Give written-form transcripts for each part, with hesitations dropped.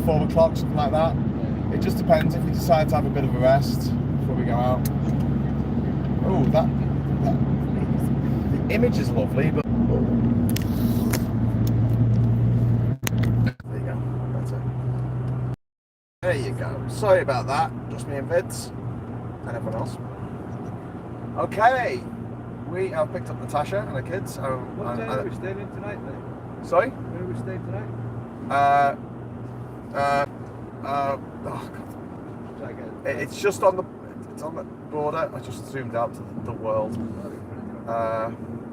4 o'clock, something like that. It just depends if we decide to have a bit of a rest before we go out. Oh, the image is lovely, but there you go. That's it. There you go. Sorry about that. Just me and Vids and everyone else. Okay, we have picked up Natasha and her kids. What day are we staying in tonight, then? Sorry? Where are we staying tonight? Oh God. It's just on the border. I just zoomed out to the world.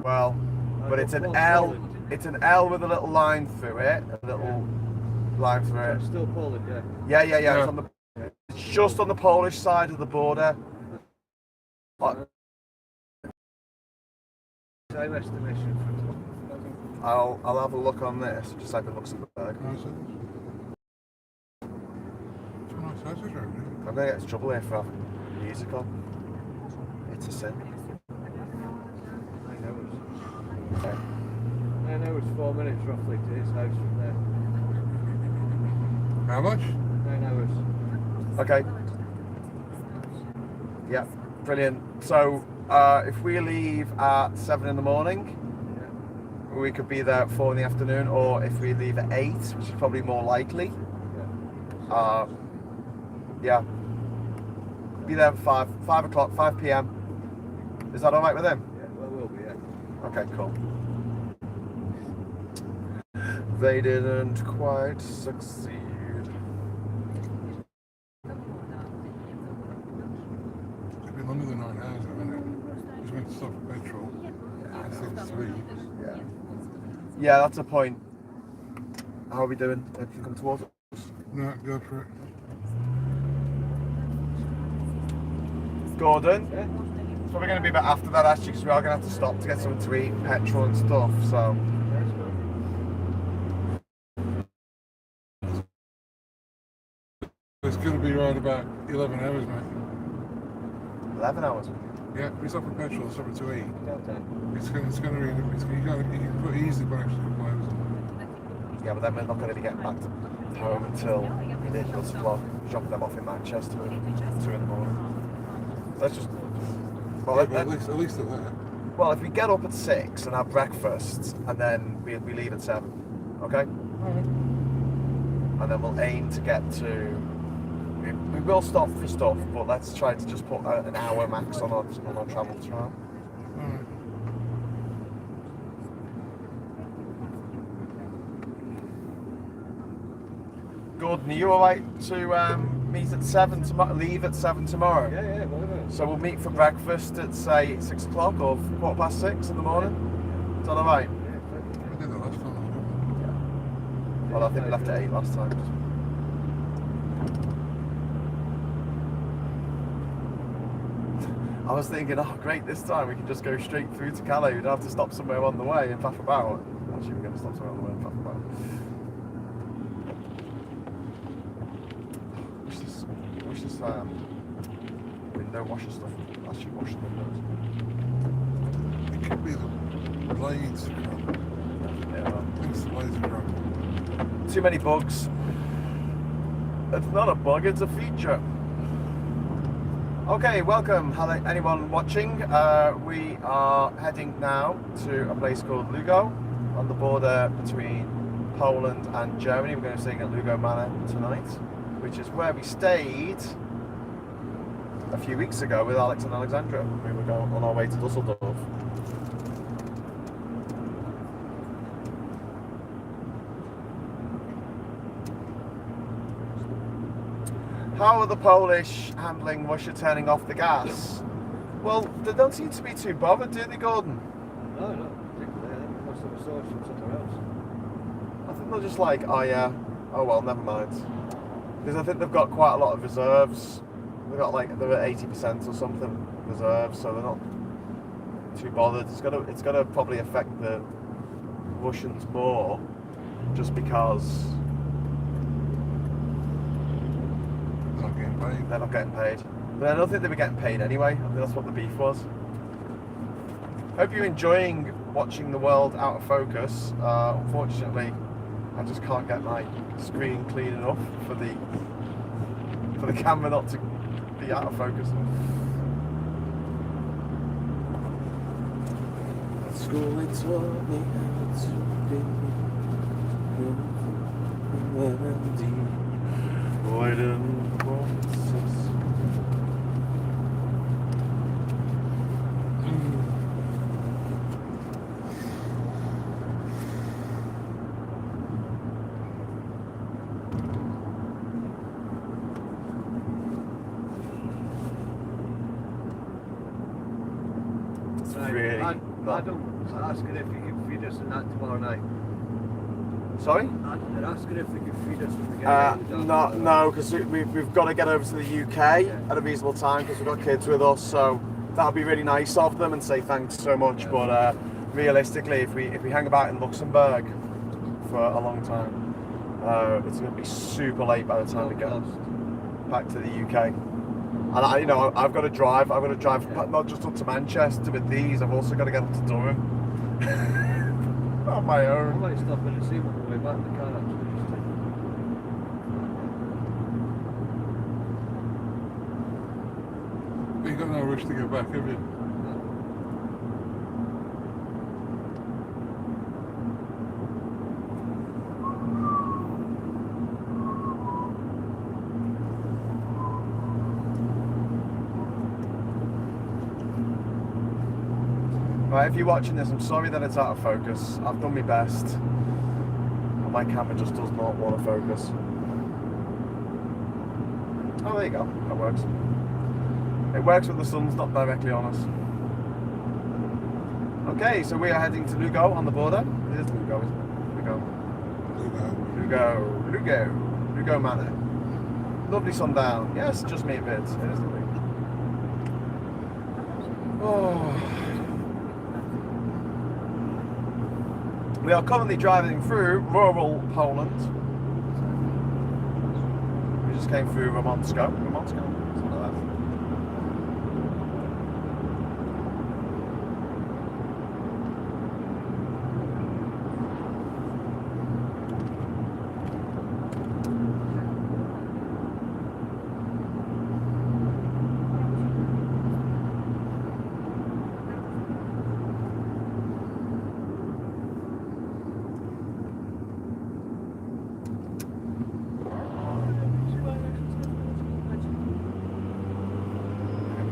Well, but it's an L. It's an L with a little line through it. A little line through it. It's still Poland, yeah. Yeah. It's just on the Polish side of the border. Same estimation. I'll have a look on this. Just like it looks at the bag. I'm gonna get into trouble here for having music on. It's a sin. 9 hours. Okay. 9 hours, 4 minutes roughly to his house from there. How much? 9 hours. Okay. Yeah, brilliant. So if we leave at 7 in the morning, we could be there at 4 in the afternoon, or if we leave at 8, which is probably more likely. Yeah. Be there at 5 o'clock, 5 p.m. Is that all right with him? Yeah, well, we'll be, yeah. Okay, cool. They didn't quite succeed. It's been longer than 9 hours, hasn't it? Just went to stop for petrol. I think 3. Yeah, that's a point. How are we doing? Can you come towards us? No, go for it. Gordon? Yeah. It's probably going to be a bit after that actually, because we are going to have to stop to get something to eat, petrol and stuff, so. It's going to be right about 11 hours, mate. 11 hours? Yeah, we stop for petrol, stop to eat. It's going to be, you can put easily put extra couple hours. Yeah, but then we're not going to be getting back to home until ridiculous o'clock. Dropping them off in Manchester at 2 in the morning. Let's just. Well, Yeah, at least at that. Well, if we get up at 6 and have breakfast, and then we leave at 7, okay? And then we'll aim to get to. We will stop for stuff, but let's try to just put an hour max on our travel time. Gordon, are you alright to meet at 7 tomorrow? Leave at 7 tomorrow? Yeah, whatever. So we'll meet for breakfast at say 6 o'clock or 6:15 in the morning. Is that alright? We did that last time. Yeah. Well, I think we left at 8 last time. I was thinking, oh great, this time we can just go straight through to Calais. We don't have to stop somewhere on the way and faff about. Actually, we're going to stop somewhere on the way and faff about. Wish this window washer stuff actually wash the windows. It could be the blades. Yeah. I think it's the blades are broken. Too many bugs. It's not a bug, it's a feature. Okay, welcome. Hello, anyone watching. We are heading now to a place called Lugo on the border between Poland and Germany. We're going to be staying at Lugo Manor tonight, which is where we stayed a few weeks ago with Alex and Alexandra. We were going on our way to Dusseldorf. How are the Polish handling Russia turning off the gas? Well, they don't seem to be too bothered, do they, Gordon? No, not particularly. They must have a source from somewhere else. I think they're just like, oh yeah, oh well, never mind. Because I think they've got quite a lot of reserves. They've got like, they're at 80% or something reserves, so they're not too bothered. It's gonna probably affect the Russians more, just because they're not getting paid. But I don't think they were getting paid anyway. I think that's what the beef was. Hope you're enjoying watching the world out of focus. Unfortunately, I just can't get my screen clean enough for the camera not to be out of focus. At school they taught me how to be avoiding voices. Really Adam's asking if you can feed us in that tomorrow night. Sorry? They're asking if they can feed us when we get No, because we've got to get over to the UK at a reasonable time because we've got kids with us, so that would be really nice of them and say thanks so much. Yeah. But realistically, if we hang about in Luxembourg for a long time, it's going to be super late by the time we get back to the UK. And I've got to drive. Not just up to Manchester with these. I've also got to get up to Durham on my I own. might stop in and see them on the way back in the car actually. But you've got no rush to get back, have you? Right, if you're watching this, I'm sorry that it's out of focus. I've done my best. But my camera just does not want to focus. Oh, there you go. That works. It works when the sun's not directly on us. Okay, so we are heading to Lugo on the border. It is Lugo, isn't it? Lugo Manor. Lovely sundown. Yes, just me a bit. It is lovely. Oh. We are currently driving through rural Poland. We just came through Ramonsko. Something like that.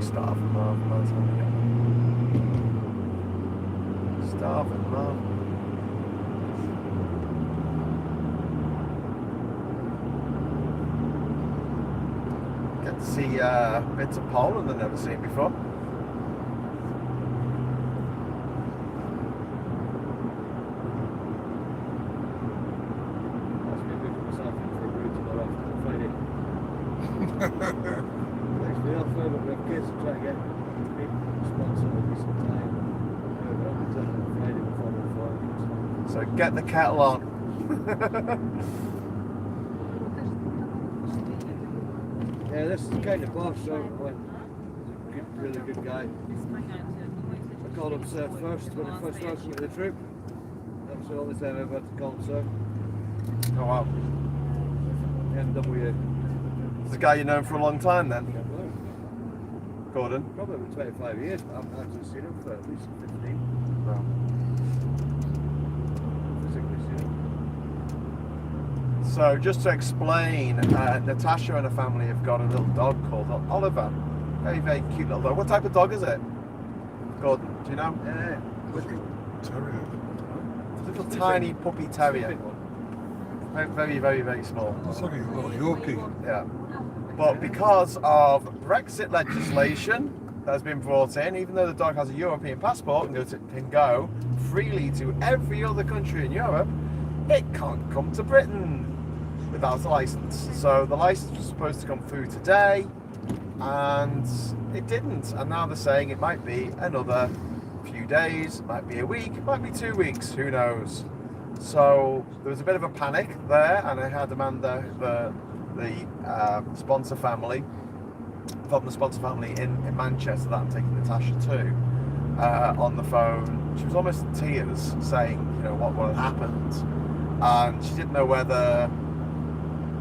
Starving mum, by the time we get there. Starving mum. Get to see bits of Poland I've never seen before. That's me moving myself in for a route tomorrow after Friday. Next day off, but we have kids to try and get big sponsor with me sometime. We're on the Friday before the flight. So get the kettle on. Yeah, this is the kind of boss, so he's a good, really good guy. I called him Sir first when I first started with the troop. That's the only time I ever had to call him Sir. Oh wow. MW. It's a guy you've known for a long time then, Gordon. Probably over 25 years, but I haven't actually seen him for at least 15. No. Physically seen him. So just to explain, Natasha and her family have got a little dog called Oliver. Very, very cute little dog. What type of dog is it? Gordon, do you know? Terrier. Little tiny puppy terrier. Very, very, very, very small. It's like a little Yorkie. Yeah. But because of Brexit legislation that has been brought in, even though the dog has a European passport and can go freely to every other country in Europe, it can't come to Britain without a license. So the license was supposed to come through today, and it didn't. And now they're saying it might be another few days, might be a week, might be 2 weeks, who knows. So there was a bit of a panic there, and I had Amanda, the sponsor family, from the sponsor family in Manchester that I'm taking Natasha to, on the phone. She was almost in tears saying, what had happened. and she didn't know whether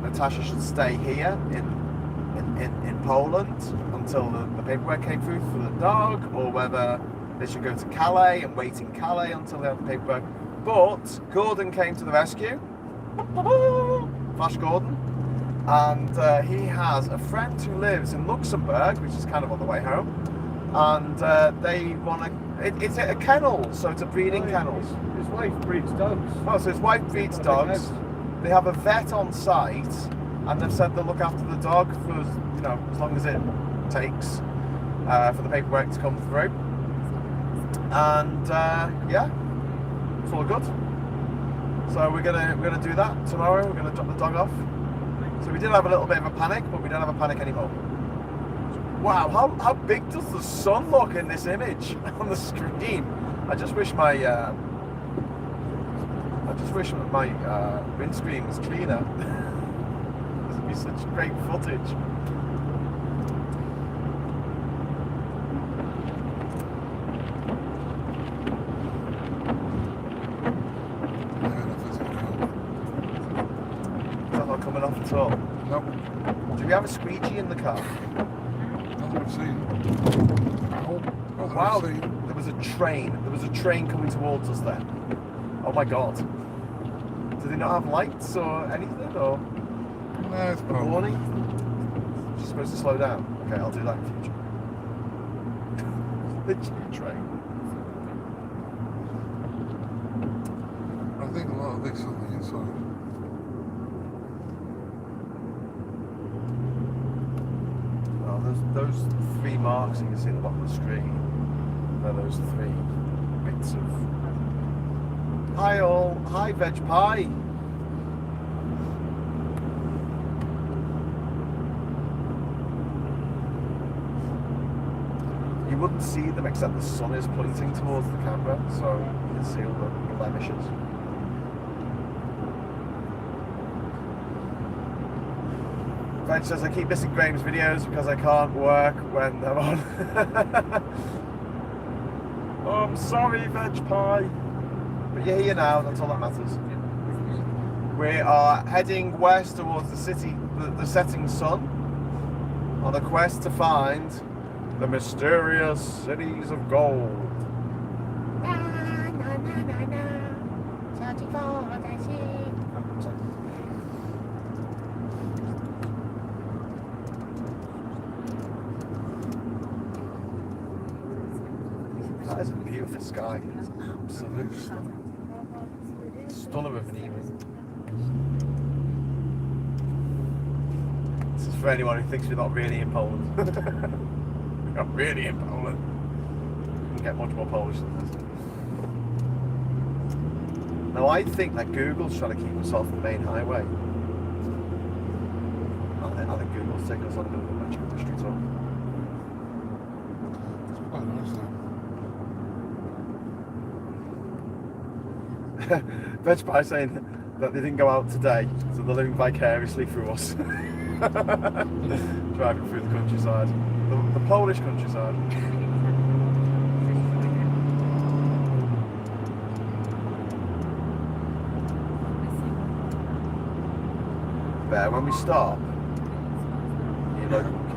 Natasha should stay here in Poland until the paperwork came through for the dog, or whether they should go to Calais and wait in Calais until they have the paperwork. But Gordon came to the rescue, Flash Gordon, and he has a friend who lives in Luxembourg, which is kind of on the way home, and they want to. It's a kennel, so it's a breeding kennel. His wife breeds dogs. Oh, so his wife breeds dogs. They have a vet on site, and they've said they'll look after the dog for as long as it takes for the paperwork to come through. And yeah, it's all good. So we're gonna do that tomorrow. We're gonna drop the dog off. So we did have a little bit of a panic, but we don't have a panic anymore. Wow, how big does the sun look in this image on the screen? I just wish my windscreen was cleaner. This would be such great footage. Is that not coming off at all? Nope. Do we have a squeegee in the car? Not that I've seen. Oh, wow, there was a train. There was a train coming towards us then. Oh my god. Do they not have lights or anything? Or No, it's a probably. warning? She's supposed to slow down. Okay, I'll do that in future. The train. I think a lot of this on the inside. Well, those three marks you can see at the bottom of the screen. They're those three bits of. Hi all. Hi Veg Pie. You wouldn't see them except the sun is pointing towards the camera, so you can see all the blemishes. Veg says I keep missing Graham's videos because I can't work when they're on. Oh, I'm sorry, Veg Pie. But you're here now, that's all that matters. We are heading west towards the city, the setting sun, on a quest to find the mysterious cities of gold. That is a beautiful sky. It's absolutely stunning. Stunner of an evening. This is for anyone who thinks we're not really in Poland. We're not really in Poland. You can get much more Polish than this. Now I think that Google's trying to keep us off the main highway. I think Google's taking us on a bit of a metro industry tour. It's quite nice though. Veg Pie saying that they didn't go out today, so they're living vicariously through us. Driving through the countryside. The Polish countryside. There, when we stop, can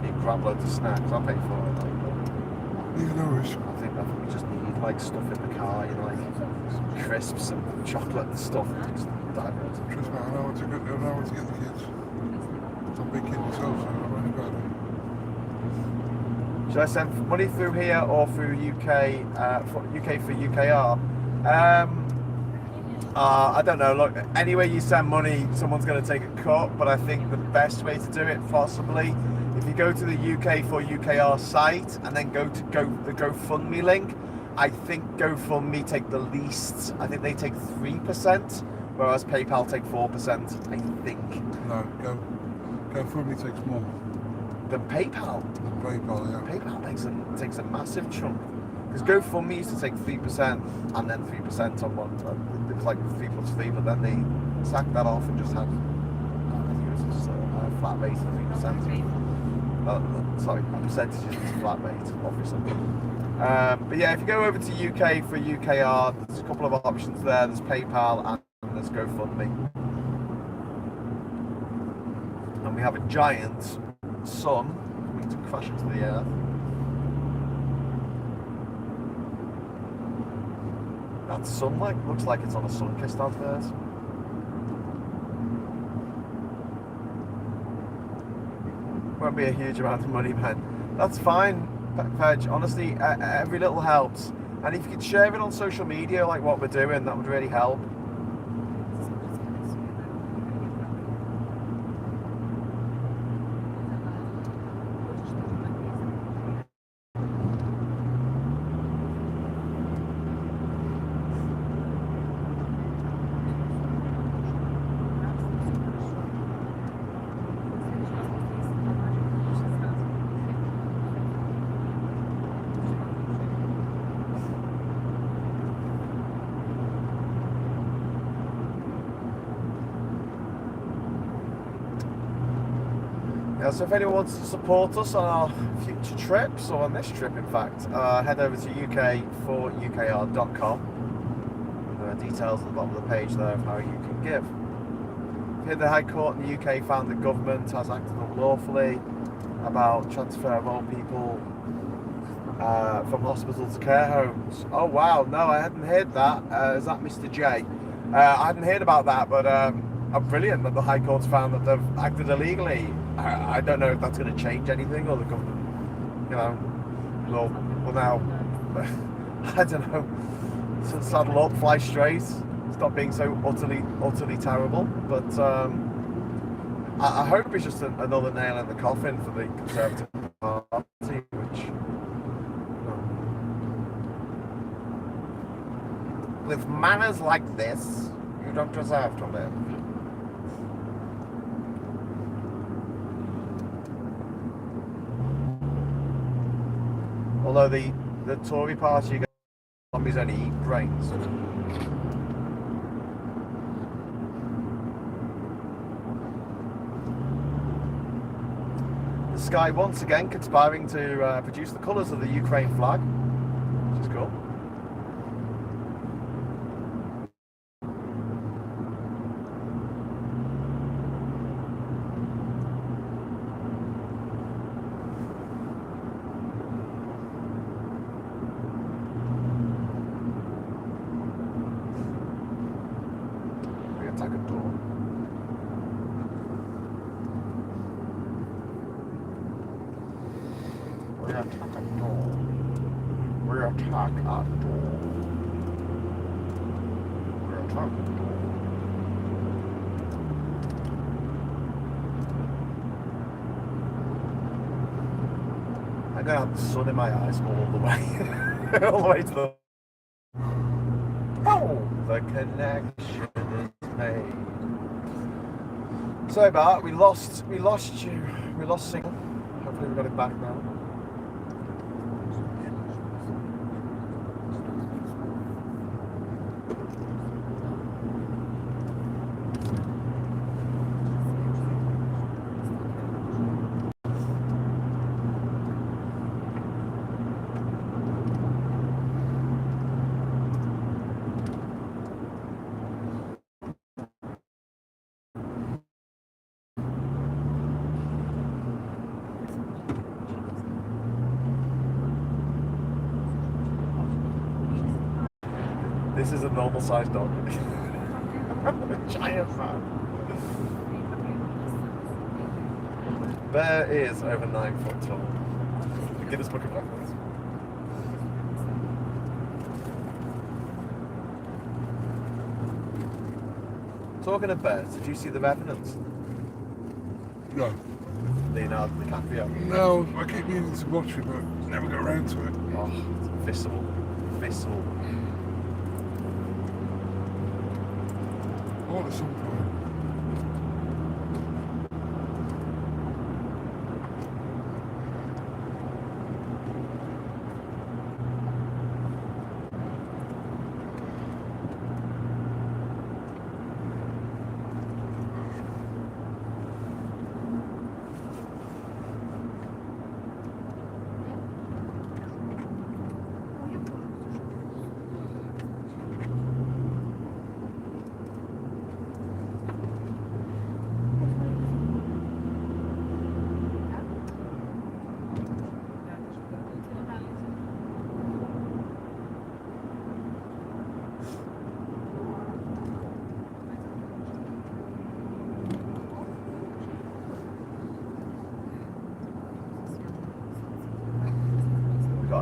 you grab loads of snacks? I'll pay for it. You can always. I think we just need like stuff in the car, like crisps and chocolate and stuff. Just dive into it. Trust me, I know what to get the kids. I'm a big kid myself, so I don't really about it. Should I send money through here or through UK4UKR? I don't know. Look, anywhere you send money, someone's going to take a cut. But I think the best way to do it, possibly, if you go to the UK4UKR site and then go to the GoFundMe link, I think GoFundMe take the least. I think they take 3%, whereas PayPal take 4%. I think. No, GoFundMe takes more. Than PayPal. Than PayPal, yeah. PayPal takes a massive chunk. Because GoFundMe used to take 3% and then 3% on one. It was like 3 plus 3, but then they sacked that off and just had, I think it was just a flat rate of 3%. Sorry, percentages is flat rate, obviously. But yeah, if you go over to UK for UKR, there's a couple of options there. There's PayPal and Let's GoFundMe. And we have a giant sun coming to crash into the earth. That sunlight looks like it's on a sun-kissed advert. Won't be a huge amount of money, man. That's fine, Pej. Honestly, every little helps. And if you could share it on social media, like what we're doing, that would really help. Yeah, so if anyone wants to support us on our future trips, or on this trip in fact, head over to UK4UKR.com. There are details at the bottom of the page there of how you can give. Here the High Court in the UK found the government has acted unlawfully about transfer of old people from hospital to care homes. Oh wow, no, I hadn't heard that. Is that Mr. J? I hadn't heard about that, but brilliant that the High Court's found that they've acted illegally. I don't know if that's going to change anything, or the government, you know, will now, I don't know, saddle up, fly straight, stop being so utterly terrible. But I hope it's just another nail in the coffin for the Conservative Party, which, with manners like this, you don't deserve to live. Although the Tory party zombies only eat brains. The sky once again conspiring to produce the colours of the Ukraine flag, which is cool. I'm gonna have the sun in my eyes all the way, all the way to the. Oh, the connection is made. Sorry about that. We lost you. We lost signal. Hopefully we got it back now. This is a normal sized dog. A giant man. Bear is over 9 foot tall. Guinness Book of Records. Talking of bears, did you see The Revenant? No. Leonardo DiCaprio. No, I keep meaning to watch it, but never got around to it. Oh, it's visceral. Visceral. All at some point.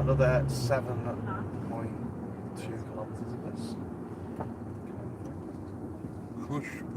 another 7.2 kilometres of this. Clushburg.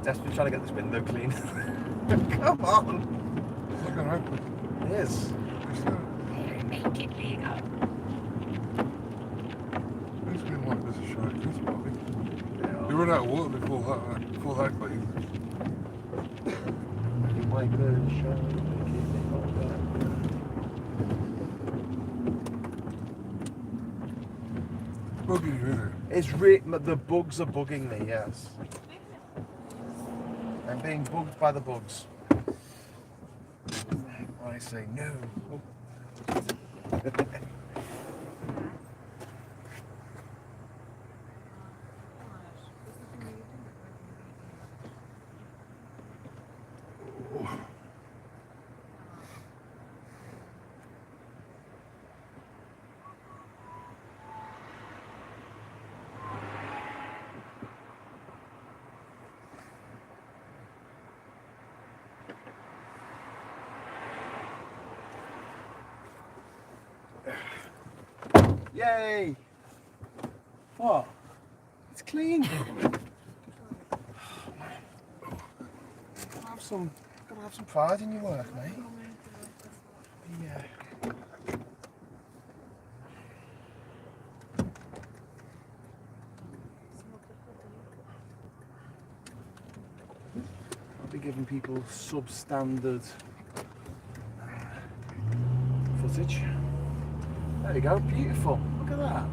Desperately trying to get this window clean. Come on! It's not gonna happen. It is. It's not. Who's been like this a shite? This Bobby. You run out of water before that clean. You might go show. Bugging you, innit? It's the bugs are bugging me, yes. I'm being bugged by the bugs. I say no. Yay! What? It's clean. Gotta have some pride in your work, mate. Yeah. I'll be giving people substandard footage. There you go, beautiful. Look at that.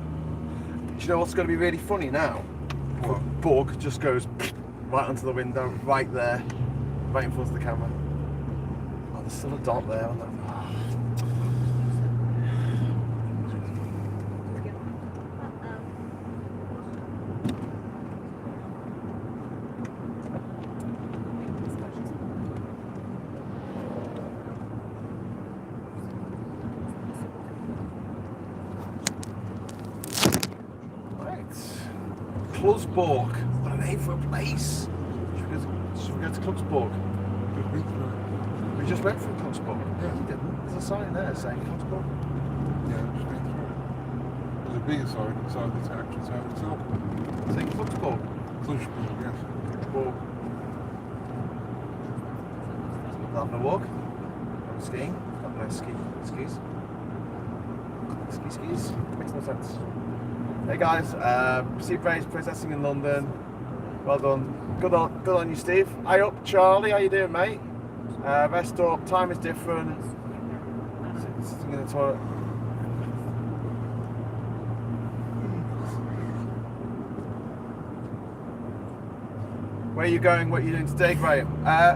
Do you know what's going to be really funny now? What? Bug just goes right onto the window, right there, right in front of the camera. Oh, there's still a dot there on that. Clubsborg. What a name for a place. Should we go to Clubsborg? Just been through it. We just went through Clubsborg. Yeah. We didn't. There's a sign there saying Clubsborg. Yeah, just been through it. There's a bigger sign inside the actual town itself. Saying Clubsborg. Clushburg, yes. Clubsborg. Having a walk. Going skiing. Got no skis. Skis? Makes no sense. Hey guys, Steve Bray's protesting in London. Well done. Good on you, Steve. Hi up, Charlie. How you doing, mate? Rest up. Time is different. Sitting in the toilet. Where are you going? What are you doing today, Graham?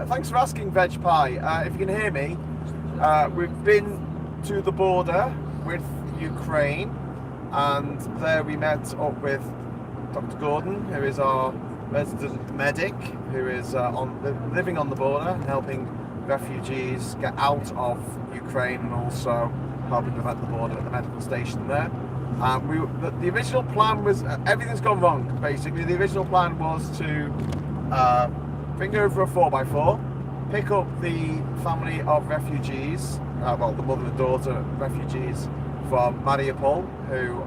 Thanks for asking, Veg Pie. If you can hear me, we've been to the border with Ukraine. And there we met up with Dr. Gordon, who is our resident medic, who is living on the border and helping refugees get out of Ukraine and also helping them at the border at the medical station there. The original plan was, everything's gone wrong basically. The original plan was to bring over a 4x4, pick up the family of refugees, well, the mother and daughter refugees from Mariupol, who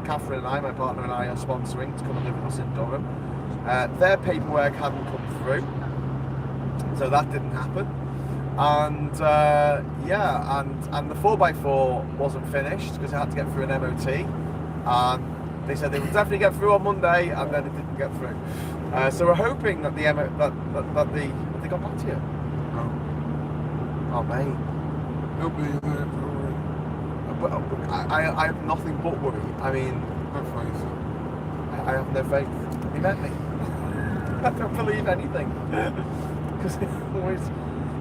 Catherine and I, my partner and I, are sponsoring to come and live with us in Durham. Their paperwork hadn't come through, so that didn't happen. And and the 4x4 wasn't finished because it had to get through an MOT. And they said they would definitely get through on Monday, and then it didn't get through. So we're hoping that they got back to you. No. Oh, mate. He'll be there for But I have nothing but worry. I mean, no face. I have no faith. He met me. I don't believe anything. Because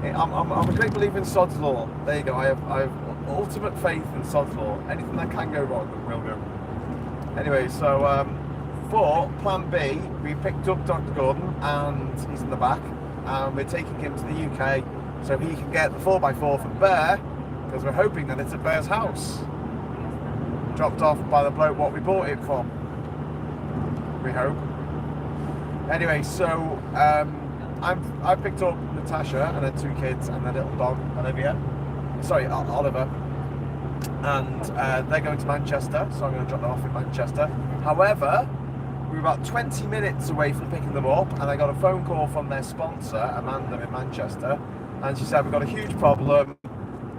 I'm a great believer in Sod's Law. There you go. I have ultimate faith in Sod's Law. Anything that can go wrong will go. Anyway, so for Plan B, we picked up Dr. Gordon, and he's in the back, and we're taking him to the UK so he can get the 4x4 from Bear, because we're hoping that it's at Bear's house. Dropped off by the bloke what we bought it from. We hope. Anyway, so I picked up Natasha and her 2 kids and their little dog Olivia. Sorry, Oliver. And they're going to Manchester, so I'm going to drop them off in Manchester. However, we were about 20 minutes away from picking them up, and I got a phone call from their sponsor, Amanda in Manchester, and she said, we've got a huge problem.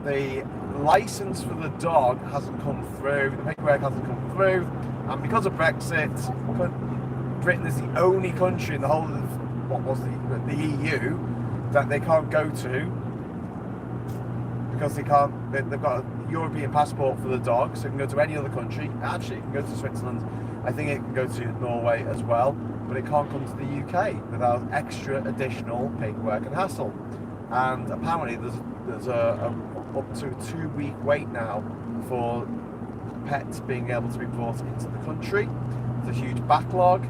The license for the dog hasn't come through, the paperwork hasn't come through, and because of Brexit, Britain is the only country in the whole of the EU that they can't go to, because they've got a European passport for the dog, so it can go to any other country. Actually, it can go to Switzerland. I think it can go to Norway as well, but it can't come to the UK without extra additional paperwork and hassle. And apparently there's a up to a 2-week wait now for pets being able to be brought into the country. There's a huge backlog,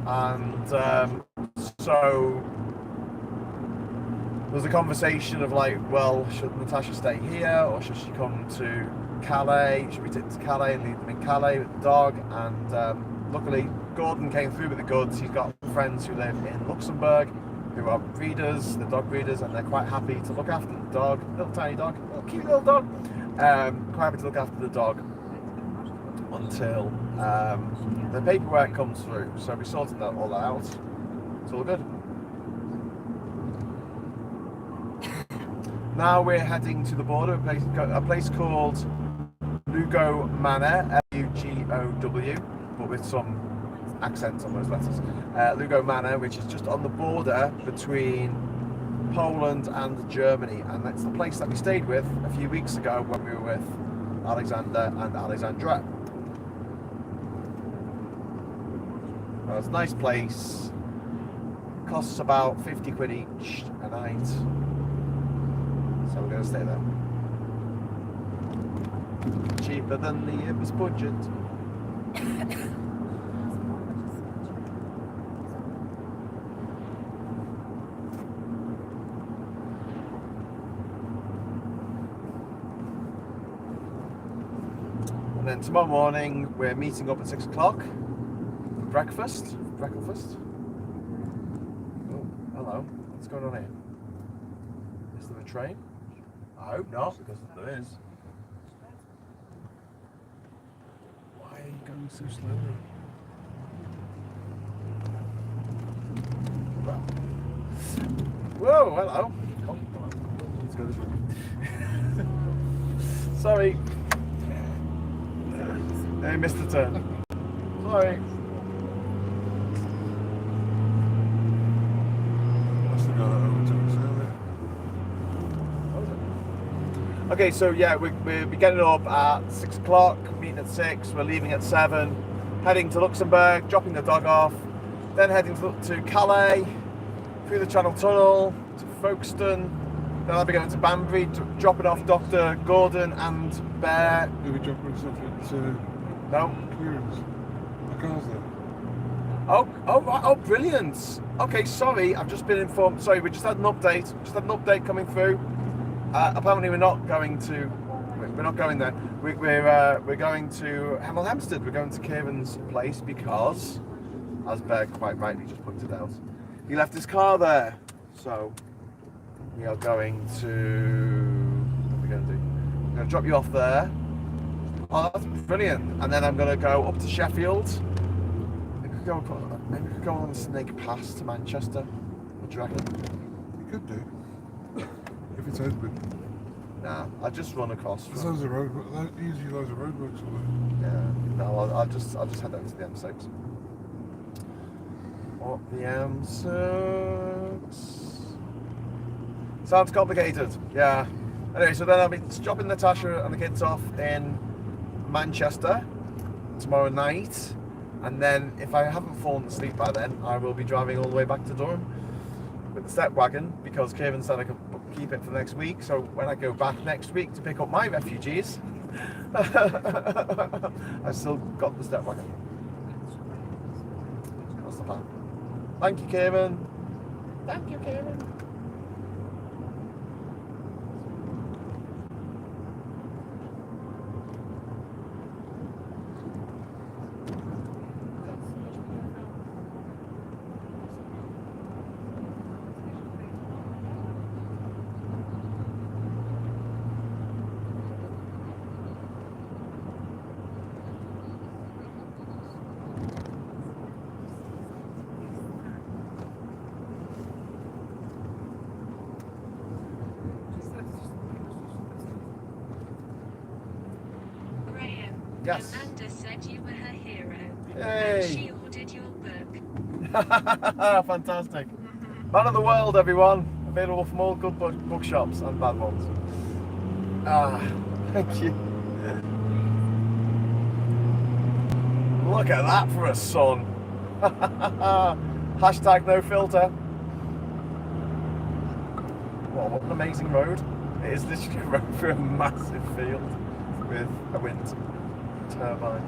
and so there was a conversation of like, well, should Natasha stay here or should she come to Calais? Should we take them to Calais and leave them in Calais with the dog? And luckily Gordon came through with the goods. He's got friends who live in Luxembourg who are breeders, the dog breeders, and they're quite happy to look after the dog. Little tiny dog, little cute little dog. Quite happy to look after the dog until the paperwork comes through. So we sorted that all out. It's all good. Now we're heading to the border, a place called Lugo Manor, Lugow, but with some accents on those letters. Lugo Manor, which is just on the border between Poland and Germany, and that's the place that we stayed with a few weeks ago when we were with Alexander and Alexandra. Well, it's a nice place. Costs about 50 quid each a night. So we're going to stay there. Cheaper than the Ibis budget. And then tomorrow morning we're meeting up at 6 o'clock. Breakfast. Oh, hello. What's going on here? Is there a train? I hope not, because if there is. Why are you going so slowly? Whoa, hello. Oh, let's go this way. Sorry. I missed the turn. Sorry. Okay, so yeah, we're getting up at 6 o'clock, meeting at 6, we're leaving at 7, heading to Luxembourg, dropping the dog off, then heading to Calais, through the Channel Tunnel, to Folkestone, then I'll be going to Banbury, dropping off Dr. Gordon and Bear. You'll be dropping stuff at No. clearance. My car's there. Oh, brilliant. Okay, sorry, I've just been informed. Sorry, we just had an update. Coming through. Apparently, we're not going there. We're going to Hemel Hempstead. We're going to Kieran's place because, as Bear quite rightly just pointed out, he left his car there. So we are going to. What are we going to do? I'm going to drop you off there. Oh, that's brilliant. And then I'm going to go up to Sheffield. Maybe we could go on the Snake Pass to Manchester. What do you reckon? You could do. If it's open. Nah, I'll just run across. There's loads of usually loads of roadworks all there. Yeah, no, I'll just head over to the M6. What the M6? Sounds complicated. Yeah. Anyway, so then I'll be dropping Natasha and the kids off in Manchester tomorrow night. And then if I haven't fallen asleep by then, I will be driving all the way back to Durham with the step wagon, because Kevin said I could keep it for next week. So when I go back next week to pick up my refugees, I've still got the step wagon. That's the plan. Thank you, Kevin. Thank you, Kevin. Yes. Amanda said you were her hero. Hey. And she ordered your book. Fantastic. Man of the World, everyone. Available from all good bookshops and bad ones. Thank you. Look at that for a sun. Hashtag no filter. Well, what an amazing road. It is literally a road through a massive field with a wind turbine.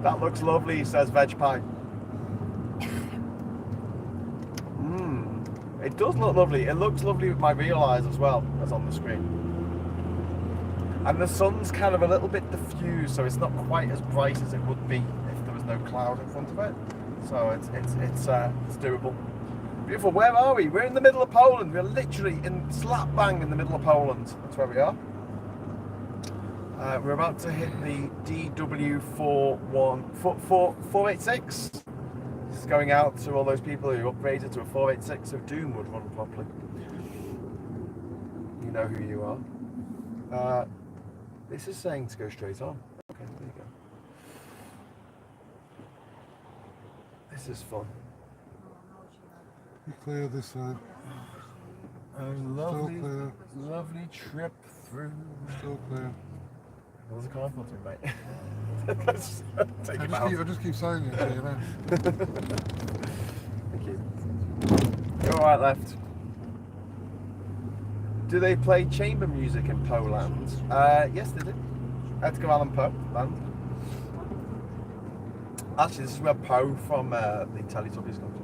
That looks lovely, says Veg Pie. It does look lovely. It looks lovely with my real eyes as well as on the screen. And the sun's kind of a little bit diffused, so it's not quite as bright as it would be if there was no cloud in front of it. So it's doable. Beautiful. Where are we? We're in the middle of Poland. We're literally in slap bang in the middle of Poland. That's where we are. We're about to hit the DW486. This is going out to all those people who upgraded to a 486 so Doom would run properly. You know who you are. This is saying to go straight on. Okay, there you go. This is fun. You clear this side. A lovely trip through. Still clear. There's a car for me, mate. Take I just keep saying it, so you know. Thank you. Go right, left. Do they play chamber music in Poland? Yes, they do. Edgar Allan Poe band. Actually, this is where Poe from the Teletubbies comes from.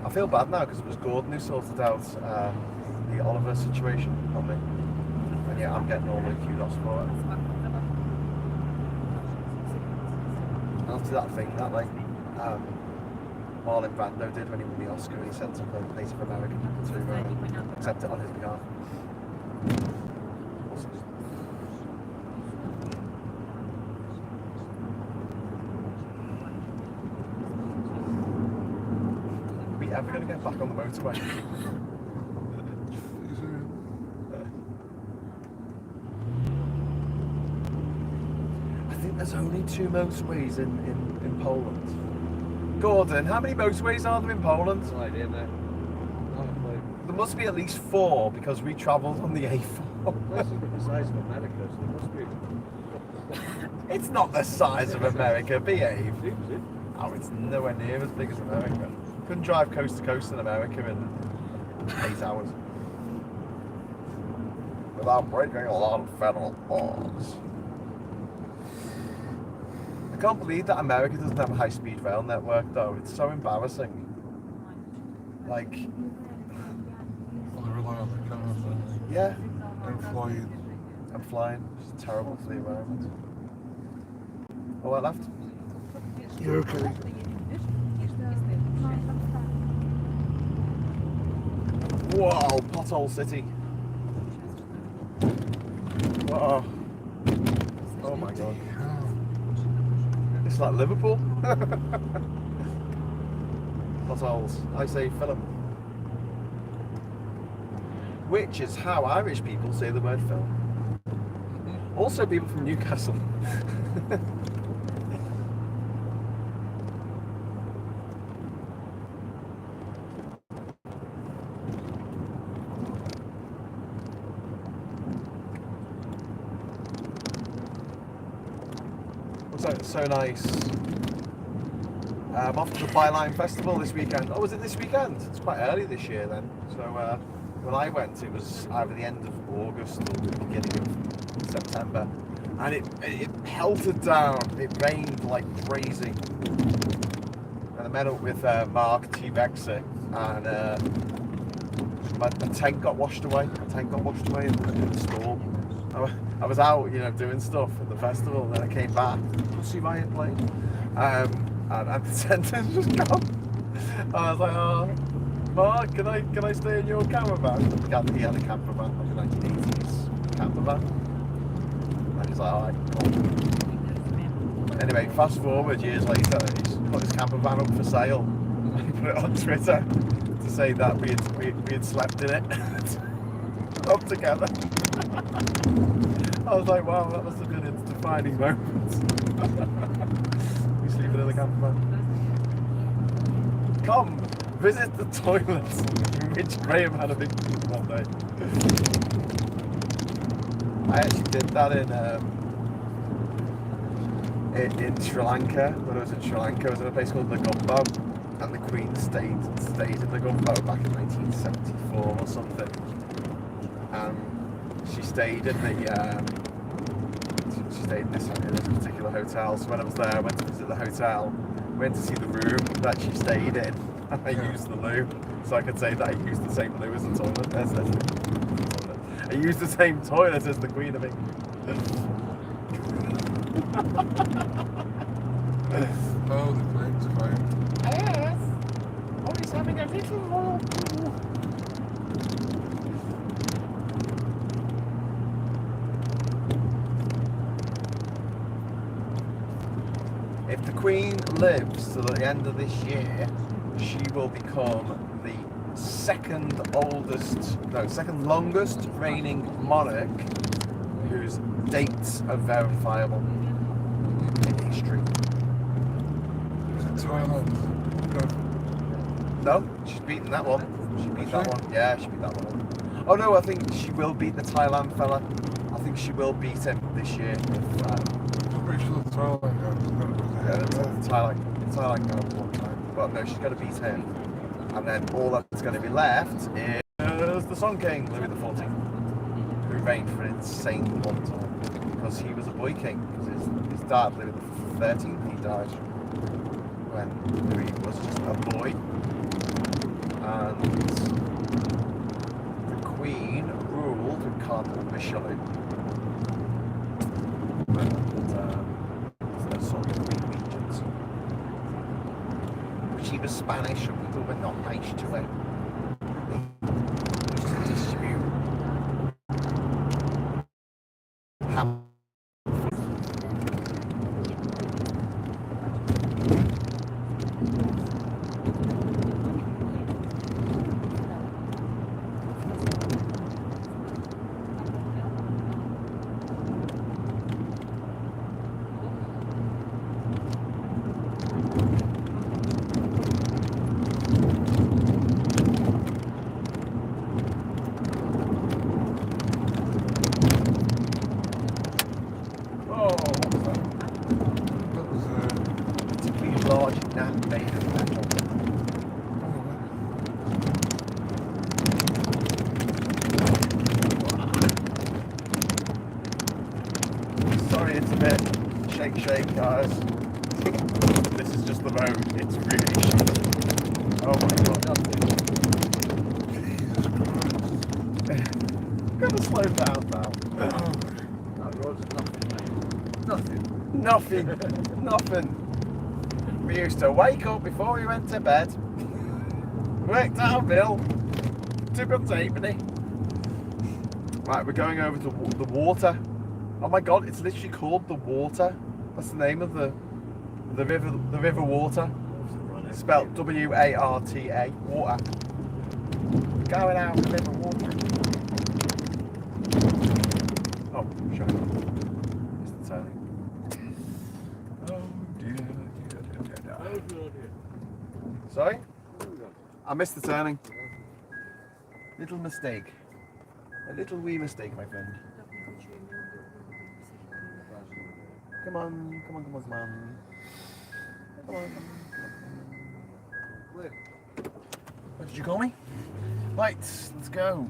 I feel bad now because it was Gordon who sorted out the Oliver situation on me. And yeah, I'm getting all the kudos for it. After that thing that like Marlon Brando did when he won the Oscar, he sent some Native American to accept it on his behalf. Awesome. Are we ever going to get back on the motorway? I think there's only 2 motorways in Poland. Gordon, how many motorways are there in Poland? No idea, mate. There must be at least 4 because we travelled on the A4. This is the size of America, so there must be. It's not the size of America, behave. Seems it. Oh, it's nowhere near as big as America. Couldn't drive coast to coast in America in 8 hours. Without breaking a lot of federal laws. I can't believe that America doesn't have a high-speed rail network though. It's so embarrassing. Like, Well, they rely on the cars, don't they? yeah, And flying. I'm flying. It's terrible for the environment. Oh, I left. You're okay. Whoa, pothole city. Whoa. Oh my god. It's like Liverpool. potholes. I say fill 'em. Which is how Irish people say the word fill. Also people from Newcastle. So nice. I'm off to the Byline Festival this weekend. Oh, was it this weekend? It's quite early this year then. So when I went, it was either the end of August or the beginning of September, and it pelted down. It rained like crazy. And I met up with Mark T. Bexer, and my tent got washed away. My tent got washed away in the storm. I was out, doing stuff at the festival, and then I came back. Pussy Riot played, and the tent has just gone. And I was like, "Oh, Mark, can I stay in your camper van?" He had a camper van, like a 1980s camper van, and he's like, "All right, cool." Anyway, fast forward years later, he's put his camper van up for sale. He put it on Twitter to say that we had slept in it up together. I was like, wow, that must have been its defining moment. We sleeping in the camper van. Come, visit the toilets, which Graham had a big one day. I actually did that in Sri Lanka. When I was in Sri Lanka, I was in a place called Negombo, and the Queen stayed in Negombo back in 1974 or something. She stayed in this particular hotel. So when I was there, I went to visit the hotel, went to see the room that she stayed in, and I used the loo, so I could say that I used the same loo as the toilet. I used the same toilet as the Queen of England. Oh, the claim to fame. Yes. Oh, he's having a little more. If the Queen lives to the end of this year, she will become the second longest reigning monarch whose dates are verifiable in history. Is it Thailand? No, she's beaten that one. She beat that one. Yeah, she beat that one. Oh no, I think she will beat the Thailand fella. I think she will beat him this year. I'm pretty sure the Thailand guy was going to Thailand go one time. But no, she's going to beat him. And then all that's going to be left is the Song King, Louis XIV, who reigned for an insane long time. Because he was a boy king. Because his dad, Louis XIII, he died when Louis was just a boy. And the Queen ruled with Cardinal Richelieu. She was Spanish and people were not nice to her. There was a dispute. Sorry, it's a bit shake, guys. This is just the road. It's really shit. Oh my god. Jesus Christ. Gotta slow down now. That road's nothing, mate. Nothing. We used to wake up before we went to bed. Work downhill. Took up taping. Right, we're going over to the water. Oh my god, it's literally called the water. That's the name of the river water. It's spelled W-A-R-T-A, water. Going out with a bit of water. Oh, shut up. It's the turning. Oh dear, dear, dear, dear, dear. Sorry? I missed the turning. Little mistake. A little wee mistake, my friend. Come on, come on, come on, come on. Come on. Wait. What did you call me? Right, let's go.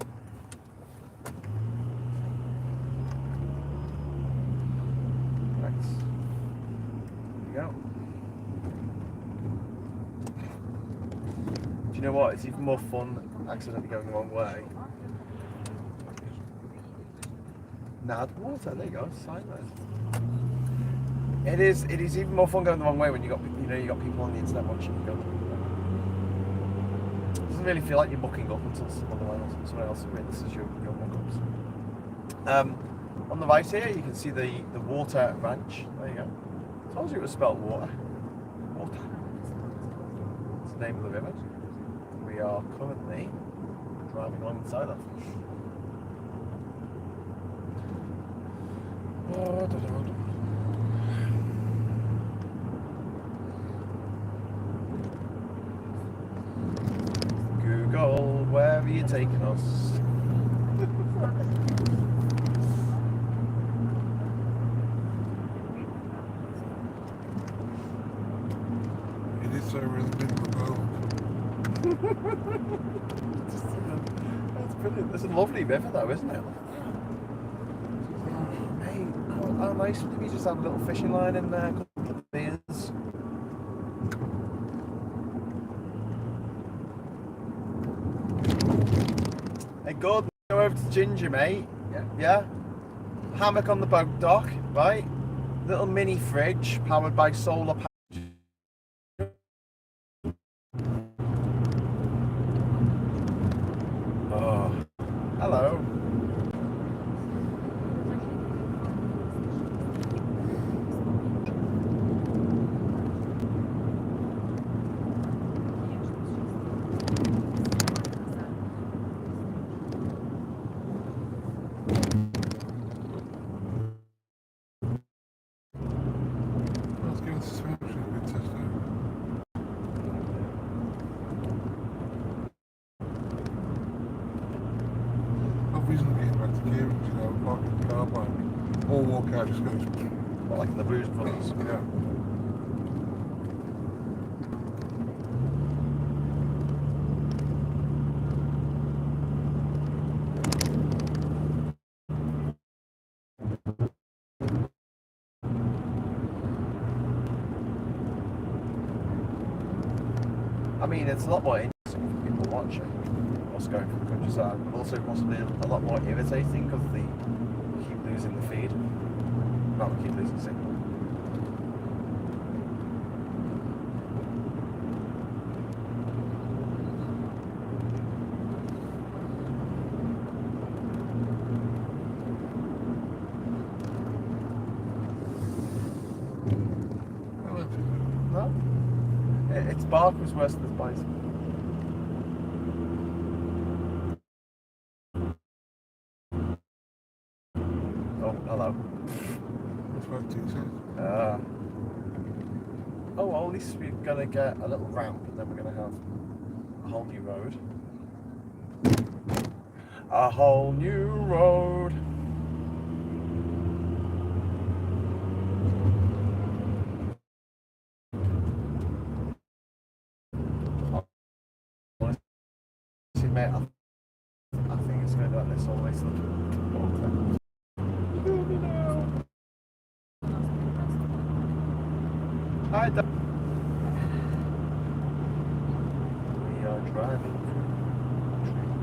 Right. Here we go. Do you know what? It's even more fun accidentally going the wrong way. Nad water, there you go, sideways. It is even more fun going the wrong way when you got people on the internet watching you go. It doesn't really feel like you're mucking up until someone else witnesses your muck-ups. On the right here you can see the water ranch. There you go. I told you it was spelled water. Water. It's the name of the river. We are currently driving alongside of. Google, where are you taking us? It is so we're in the middle of the road. That's brilliant. It's a lovely river though, isn't it? Hey, how nice would it be just have a little fishing line in there, a couple of beers. Hey, Gordon, go over to Ginger, mate. Yeah? Hammock on the boat dock, right? Little mini fridge powered by solar power. Oh, hello. Let's give it suspension, a good test now. No reason to get back to Cambridge, you know, park in the car park, or walk out, just goes, Well, like in the Blues Brothers. yeah. I mean, it's a lot more interesting for people watching us going from the countryside, but also possibly a lot more irritating because we keep losing the feed. No, we keep losing signal. No? Its bark was worse than its bite. Oh, hello. That's what it says. Oh, well, at least we're gonna get a little ramp and then we're gonna have a whole new road. A whole new road. See, mate, I think it's going to do like this all the way to the Hi, Dan. We are driving through trees.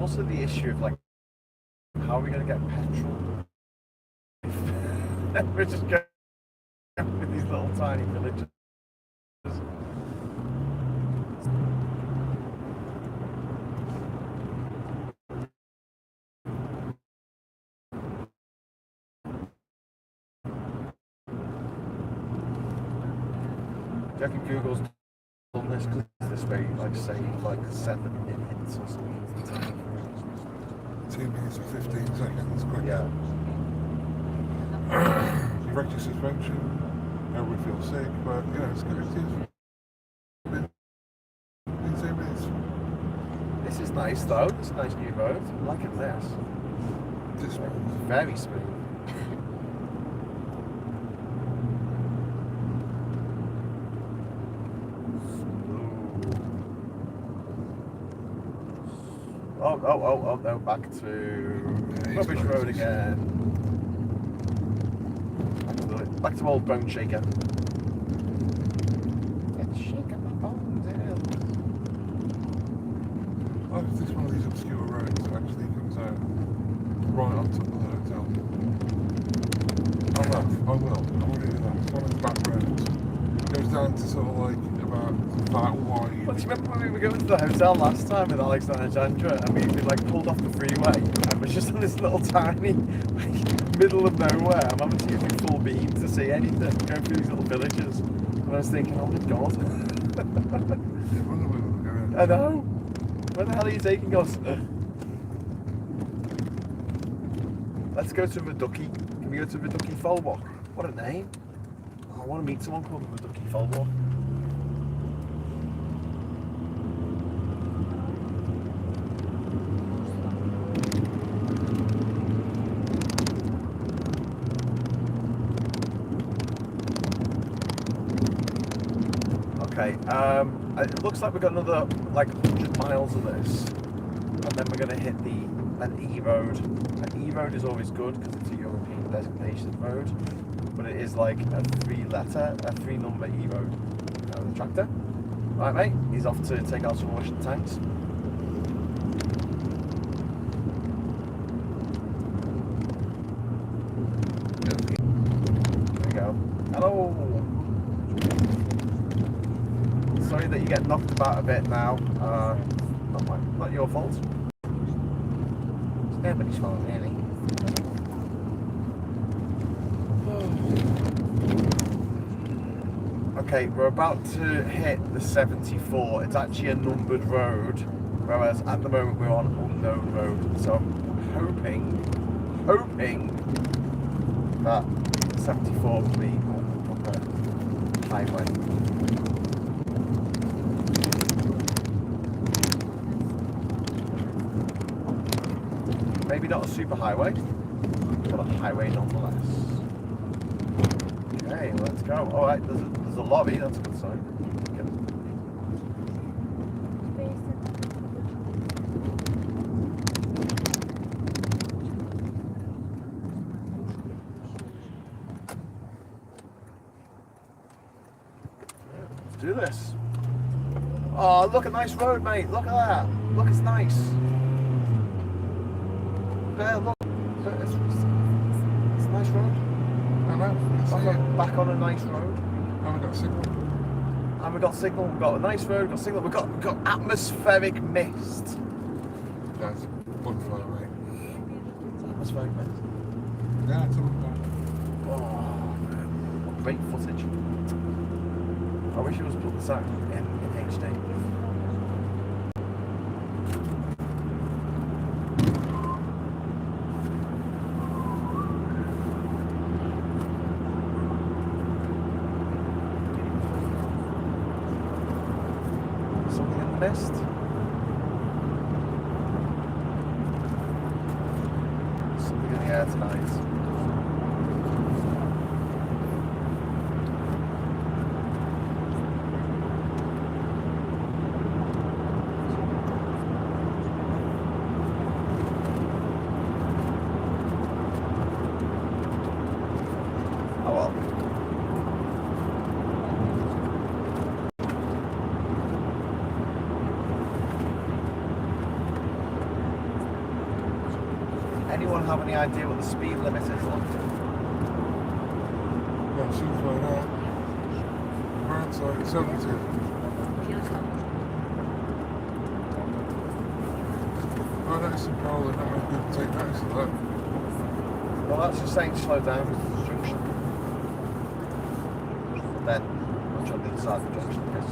also the issue of like, how are we going to get petrol? We're just going with these little tiny villages. Do you reckon Google's done this because this way, like, say, like 7 minutes or something? 2 minutes and 15 seconds, quick. Yeah. You wrecked your suspension, everybody feels sick, but you know, it's good. In 2 minutes. This is nice though. This is a nice new road. I'm liking this. Just Very smooth. Oh, no, back to Rubbish Road again. Back to old Bone Shaker. Let's shake up my bones, oh, it's this one of these obscure roads that actually comes out right on top of the hotel. I will. I'm going to do that. It's one of the back roads. It goes down to sort of like about that wide. Well, do you remember when we were going to the hotel last time with Alex and Alexandra and we like pulled off the freeway and it was just on this little tiny like, middle of nowhere. I'm having to use my full beam to see anything going through these little villages. And I was thinking, oh my god. I know. Where the hell are you taking us? Let's go to Reducky. Can we go to Reducky Folwalk? What a name. Oh, I want to meet someone called Reducky Folwalk. Okay, it looks like we've got another like 100 miles of this, and then we're going to hit an E road. An E road is always good because it's a European designation road, but it is like a 3-number E road. The tractor. Right, mate, he's off to take out some Russian tanks. There we go. Hello. Sorry that you get knocked about a bit now. Not your fault. It's nobody's fault, really. Okay, we're about to hit the 74. It's actually a numbered road, whereas at the moment we're on unknown road. So I'm hoping that 74 will be on the highway. Maybe not a super highway, but a highway nonetheless. Okay, let's go. Alright, there's a lobby, that's a good sign. Let's do this. Oh, look, a nice road, mate. Look at that. Look, it's nice. There, look. It's a nice road. I know. Back on a nice road. And we got signal. And we got signal. We've got a nice road. We've got signal. We've got atmospheric mist. That's bonfire, mate. Atmospheric mist. Yeah, it's a bonfire. Oh, what great footage. I wish it was put this out in HD. Something in the mist. Something in the air tonight. Oh well. anyone have any idea what the speed limit is, London? Well, seems like that. Around like 70. Oh, that's in Poland. That might be able to take notice of that. Well, that's just saying slow down because it's a junction. Then, much on the other side of the junction, I guess.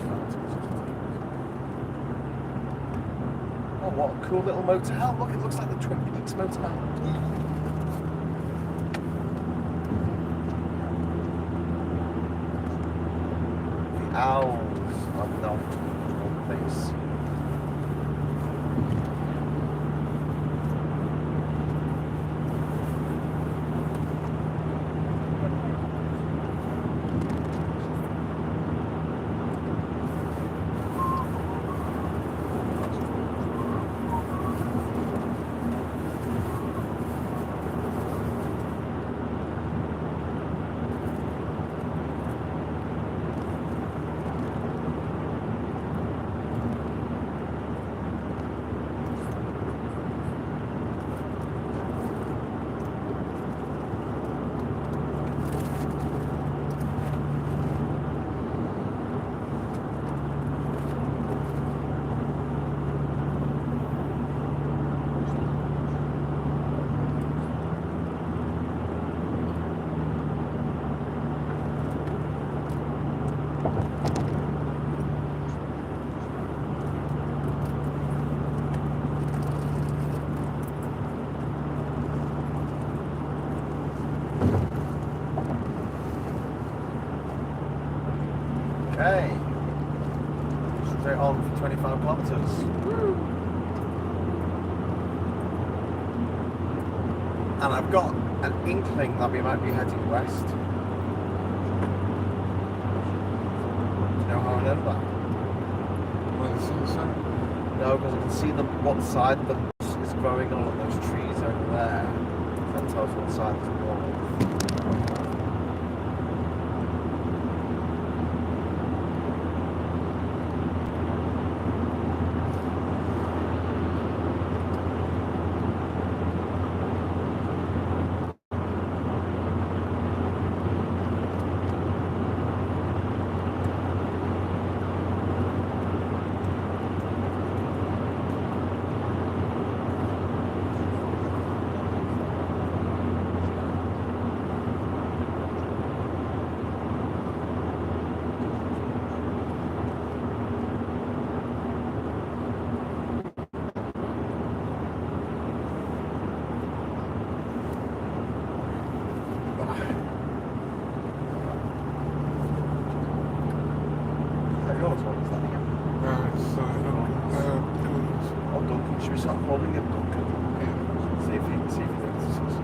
Oh, what a cool little motel. Look, it looks like the Twin Peaks motel. The owls are not one place. Okay, straight on for 25 kilometres. And I've got an inkling that we might be heading west. Do you know how I know that? Where the sunset? No, because I can see what side the moss is growing on those trees over there. That tells what side is warm. Should we start calling him Duncan? See if he notices.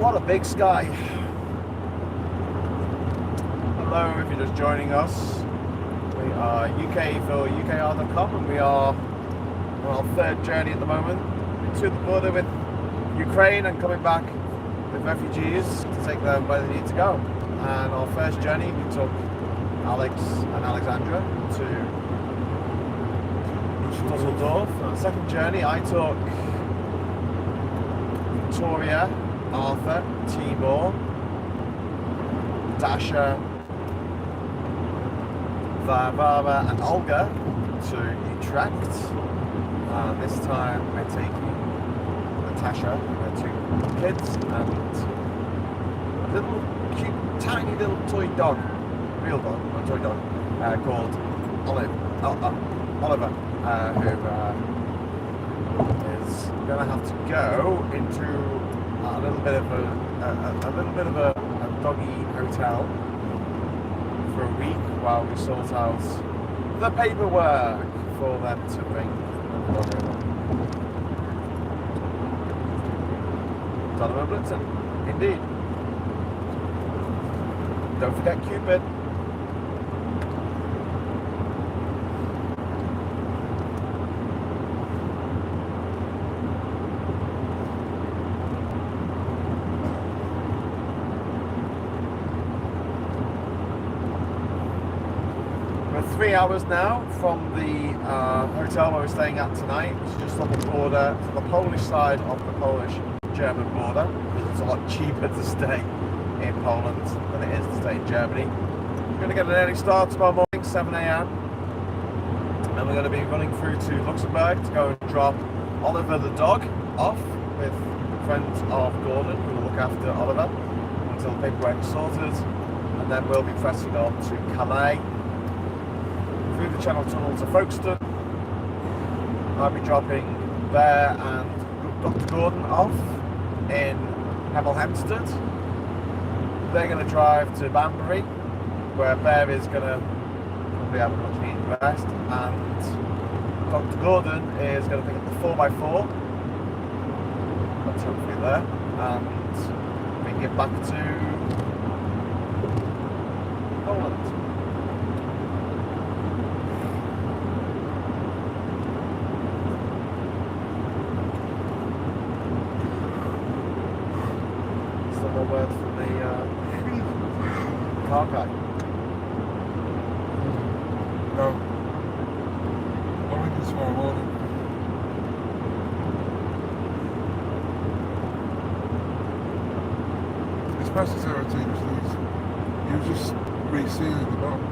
What a big sky. Hello, if you're just joining us. We are UK4UKR.com and we are on our third journey at the moment to the border with Ukraine and coming back with refugees to take them where they need to go. And our first journey we took Alex and Alexandra to Dusseldorf. And the second journey I took Victoria, Arthur, Timur, Dasha, Barbara and Olga to Utrecht. This time we're taking Natasha, her two kids, and a little cute, tiny little toy dog, real dog, not toy dog, called Oliver, who is going to have to go into a little bit of a doggy hotel for a week while we sort out the paperwork for them to bring the dog over. Donovan Blitzen, indeed. Don't forget Cupid. 3 hours now from the hotel where we're staying at tonight, which is just on the border, to the Polish side of the Polish-German border. It's a lot cheaper to stay in Poland than it is to stay in Germany. We're going to get an early start tomorrow morning, 7 a.m. And we're going to be running through to Luxembourg to go and drop Oliver the dog off with friends of Gordon who will look after Oliver until the paperwork is sorted. And then we'll be pressing on to Calais, through the Channel Tunnel to Folkestone. I'll be dropping Bear and Dr. Gordon off in Hemel Hempstead. They're going to drive to Banbury, where Bear is going to probably have a much needed rest, and Dr. Gordon is going to pick up the 4x4. That's hopefully there, and bring it back to Poland. Some more words from the car guy. No. I'll ring you tomorrow morning. It's past the 17, please. You were just resealing the bottom.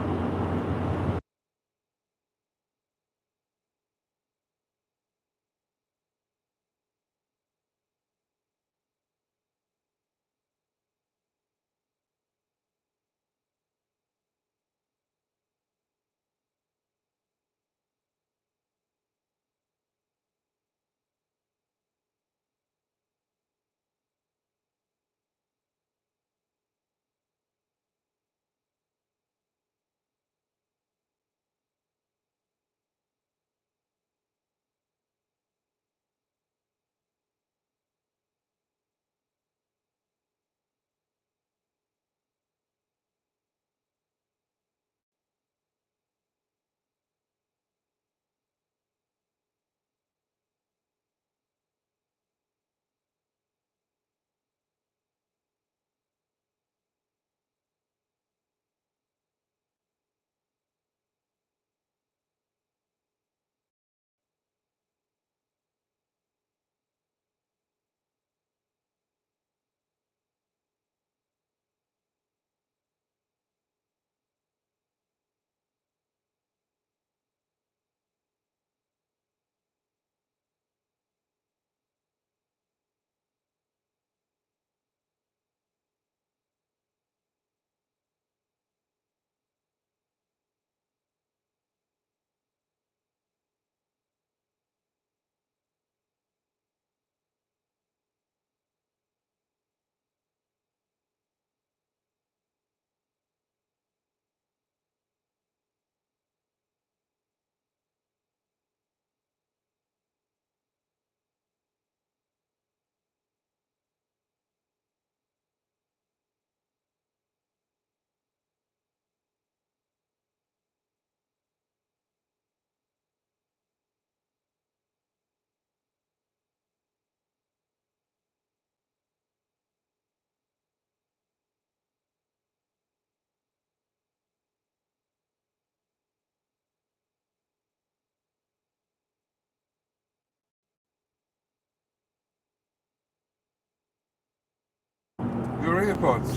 Your earpods.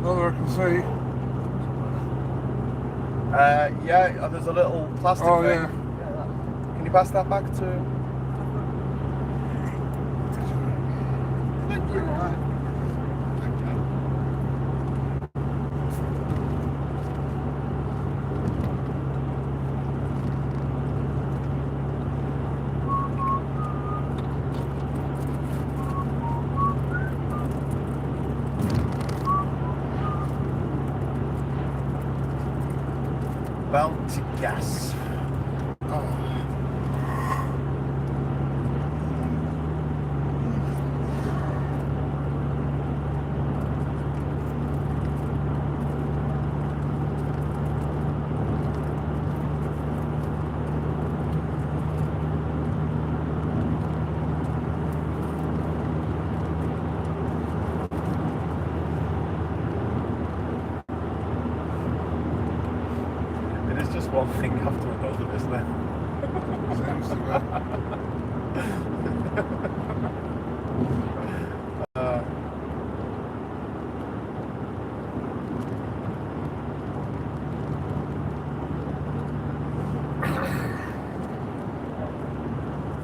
Not that I can see. Yeah, there's a little plastic Oh, thing. yeah. Can you pass that back to... Bounty gas.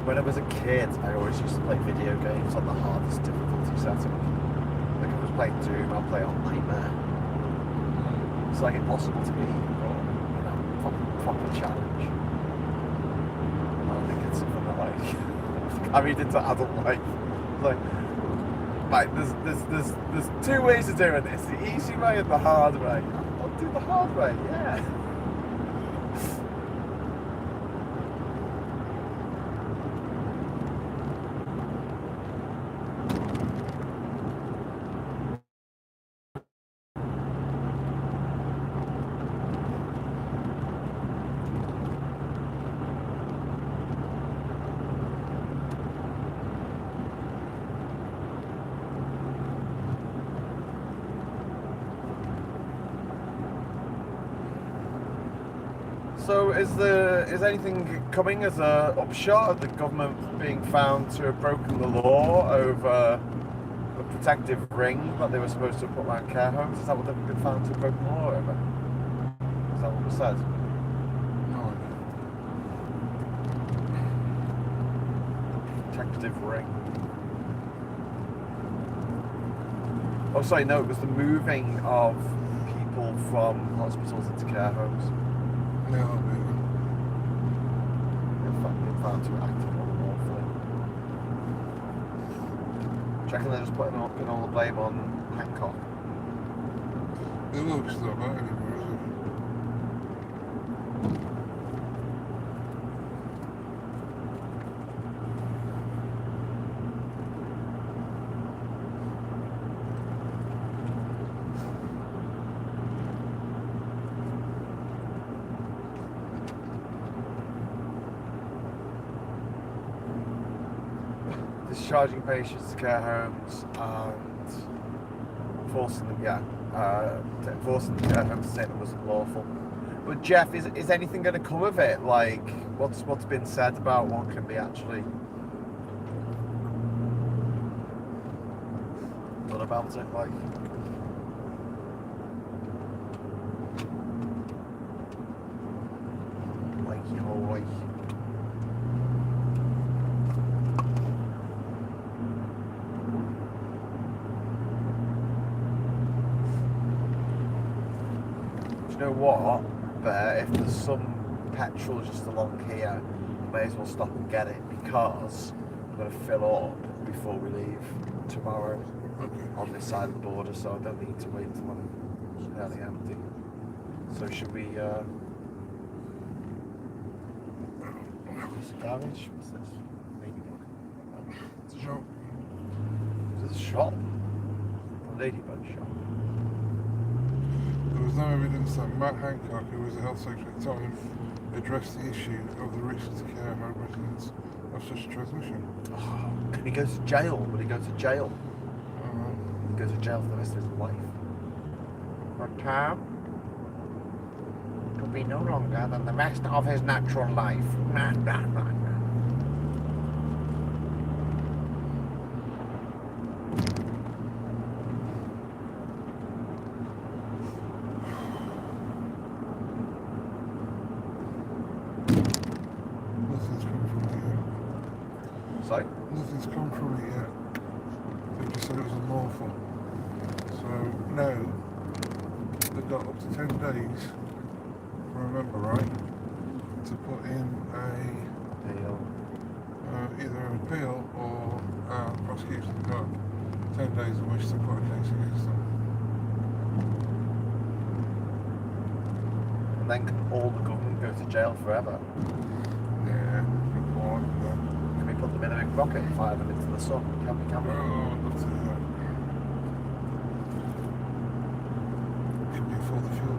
when I was a kid, I always used to play video games on the hardest difficulty setting. Like if I was playing Doom, I'd play on Nightmare. It's like impossible to beat, but you know, proper challenge. And I think it's something that like carried into adult life. It's like, right, there's two ways of doing this: the easy way and the hard way. I'll do the hard way, yeah. So is anything coming as a upshot of the government being found to have broken the law over the protective ring that they were supposed to put around care homes? Is that what they've been found to have broken the law over? Is that what was said? No idea. Protective ring. Oh, sorry, no, it was the moving of people from hospitals into care homes. Yeah, that'll be good. They've been found to have acted unlawfully. Do you reckon they're just putting all the blame on Hancock? It looks not that anymore, is it? Discharging patients to care homes and forcing them, forcing the care homes to say it wasn't lawful. But Jeff, is anything going to come of it? Like, what's been said about what can be actually done about it? Like, you know, like. You know what? But if there's some petrol just along here, I may as well stop and get it because I'm going to fill up before we leave tomorrow on this side of the border, so I don't need to wait till I'm nearly empty. So should we? What's the garage? What's this? It's a shop. Is this a shop? A ladybug shop. There was no evidence that Matt Hancock, who was the health secretary at the time, addressed the issue of the risks to care home residents of such a transmission. Oh, can he go to jail? Will he go to jail? He goes to jail for the rest of his life. For term to be no longer than the rest of his natural life. Nah, nah, nah, nah. Nothing's come from it yet. Sorry? Nothing's come from it yet. They just said it was unlawful. So now they've got up to 10 days, if I remember right, to put in either an appeal or prosecution. They've got 10 days in which to put a case against them. And then can all the government go to jail forever? Yeah, good point. Can we put them in a big rocket and fire them into the sun? Can we? Oh, I'd love to do that. Can we afford the fuel?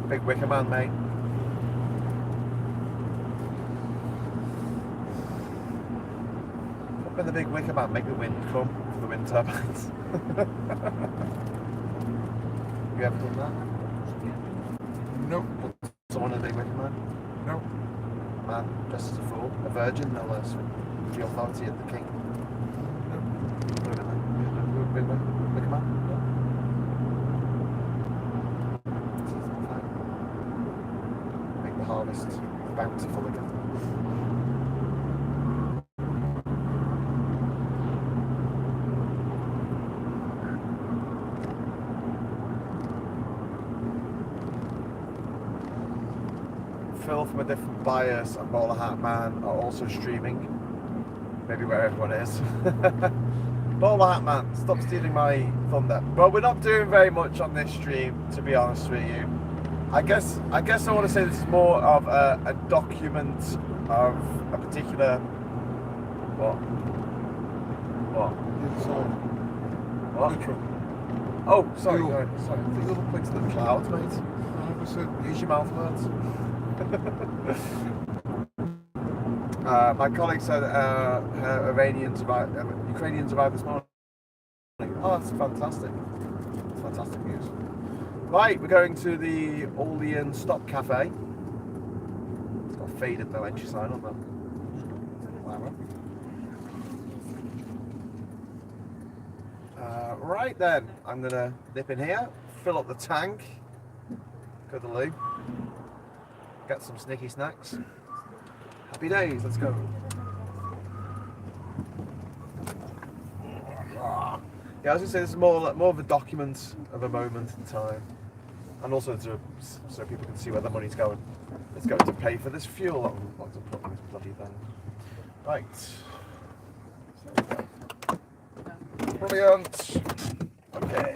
Big wicker man, mate. Put in the big wicker man, make the wind come for the wind turbines. You ever done that? Nope. Put someone in a big wicker man? Nope. Man, dressed as a fool. A virgin, no less. The authority of the king. Put him in there. Big wicker man? Make the harvest bountiful again. Phil from A Different Bias and Bowler Hat Man are also streaming. Maybe where everyone is. Bowler Hat Man, stop stealing my thunder. But we're not doing very much on this stream, to be honest with you. I guess I want to say this is more of a document of a particular what? Inside. What? Literal. Oh, sorry, Ew. sorry. I think you'll point to the clouds, mate. I never said Use your mouth words. My colleague said her Ukrainians arrived this morning. Oh, that's fantastic. That's fantastic news. Right, we're going to the Olean Stop Cafe. It's got a faded no entry sign on that. Right then, I'm gonna nip in here, fill up the tank, go to the loo, get some sneaky snacks. Happy days, let's go. Yeah, I was gonna say this is more of a document of a moment in time, and also so people can see where the money's going. It's going to pay for this fuel that we've got to put in this bloody thing. Right. Brilliant. Okay.